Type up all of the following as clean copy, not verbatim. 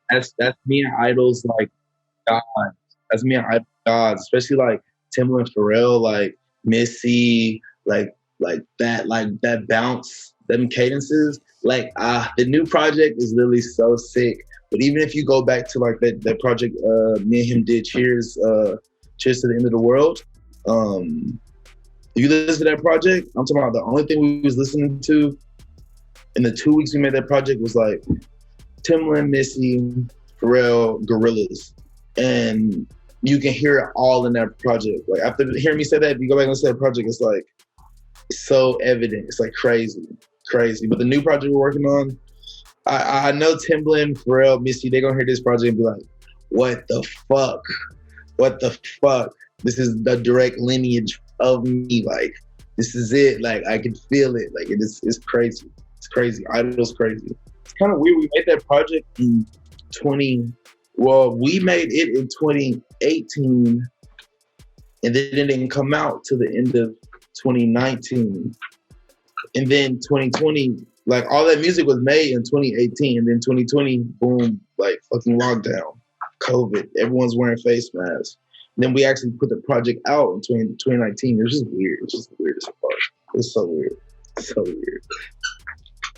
That's me and idols like gods. That's me and idol gods, especially like Timbaland, Pharrell, like Missy, like that bounce, them cadences. Like the new project is literally so sick. But even if you go back to like that project, me and him did Cheers to the End of the World. If you listen to that project, I'm talking about the only thing we was listening to in the 2 weeks we made that project was like Timbaland, Missy, Pharrell, Gorillaz, and you can hear it all in that project. Like after hearing me say that, if you go back and listen to that project, it's like it's so evident. It's like crazy. But the new project we're working on, I know Timbaland, Pharrell, Missy, they're gonna hear this project and be like, "What the fuck? What the fuck? This is the direct lineage of me. Like this is it. Like I can feel it. Like it's crazy. It's crazy. Idol's crazy. It's kind of weird. We made that project in 20. Well, we made it in 2018, and then it didn't come out till the end of 2019. And then 2020, like all that music was made in 2018, and then 2020, boom, like fucking lockdown, COVID, everyone's wearing face masks. And then we actually put the project out in 2019. It was just weird. It was just weird as fuck. It was so weird. So weird.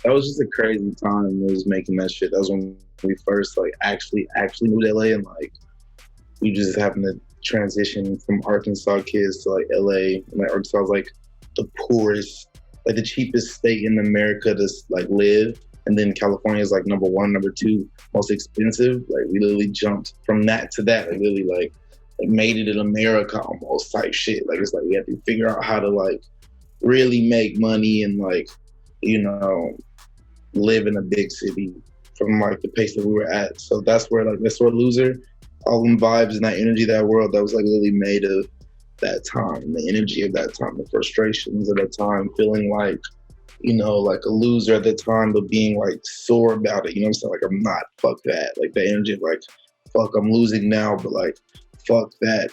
That was just a crazy time. It was making that shit. That was when we first like actually moved to LA, and like we just happened to transition from Arkansas kids to like LA. And like Arkansas was like the poorest, like the cheapest state in America to like live. And then California is like number one, number two most expensive. Like we literally jumped from that to that. Like literally like made it in America almost type shit. Like it's like we had to figure out how to like really make money and like, you know, live in a big city from like the pace that we were at. So that's where Loser, all them vibes and that energy, that world, that was like literally made of that time, the energy of that time, the frustrations of that time, feeling like, you know, like a loser at the time, but being like sore about it. You know what I'm saying? Like I'm not, fuck that. Like the energy of like, fuck, I'm losing now, but like, fuck that.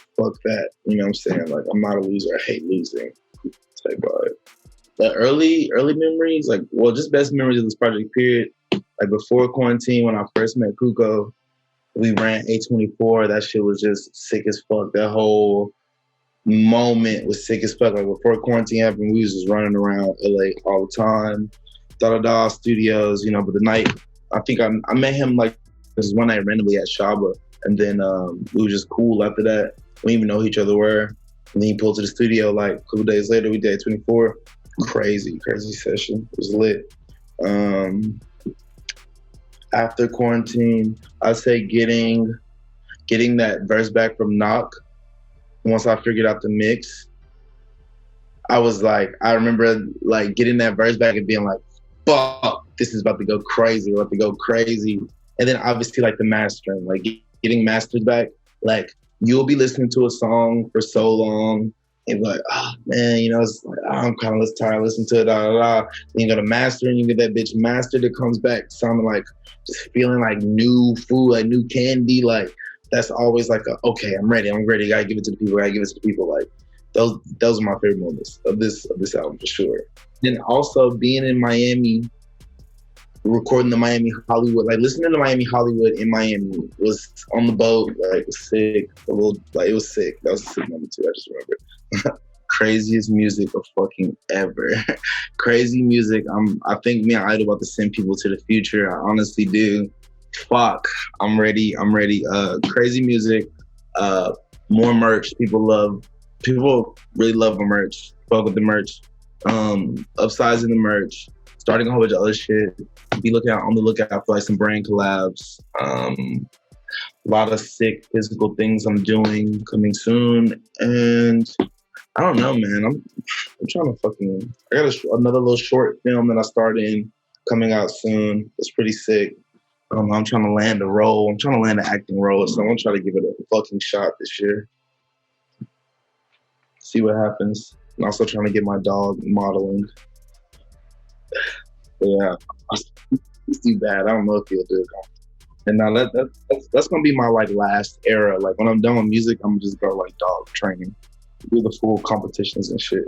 You know what I'm saying? Like I'm not a loser. I hate losing. Type vibe. The early memories, like, well, just best memories of this project period. Like before quarantine, when I first met Kuko, we ran A24. That shit was just sick as fuck. That whole moment was sick as fuck. Like before quarantine happened, we was just running around LA all the time. Da Studios, you know. But the night, I think I met him like this one night randomly at Shaba, and then we were just cool after that. We didn't even know who each other were. And then he pulled to the studio like a couple days later. We did A24. Crazy session. It was lit. After quarantine, I'd say getting that verse back from Knock. Once I figured out the mix, I was like, I remember like getting that verse back and being like, fuck, this is about to go crazy. We're about to go crazy. And then obviously like the mastering, like getting mastered back. Like you'll be listening to a song for so long and be like, oh man, you know, it's like, oh, I'm kind of tired of listening to it, Then you go to master and you get that bitch mastered. It comes back sounding like, just feeling like new food, like new candy. Like that's always like okay, I'm ready. Gotta give it to the people. Like those are my favorite moments of this album for sure. Then also being in Miami, recording the Miami Hollywood, like listening to Miami Hollywood in Miami was on the boat, like sick. It was sick. That was a sick moment too. I just remember. Craziest music of fucking ever. Crazy music. I think me and Idol about to send people to the future. I honestly do. Fuck. I'm ready. Crazy music. More merch. People really love the merch. Fuck with the merch. Upsizing the merch. Starting a whole bunch of other shit. Be on the lookout for like some brand collabs. A lot of sick physical things I'm doing coming soon. And I don't know, man. I'm trying to I got another little short film that I started in coming out soon. It's pretty sick. I'm trying to land a role. I'm trying to land an acting role. So I'm going to try to give it a fucking shot this year. See what happens. I'm also trying to get my dog modeling. But yeah, it's too bad. I don't know if he'll do it. And now that's going to be my like last era. Like when I'm done with music, I'm just go like dog training. Do the full competitions and shit.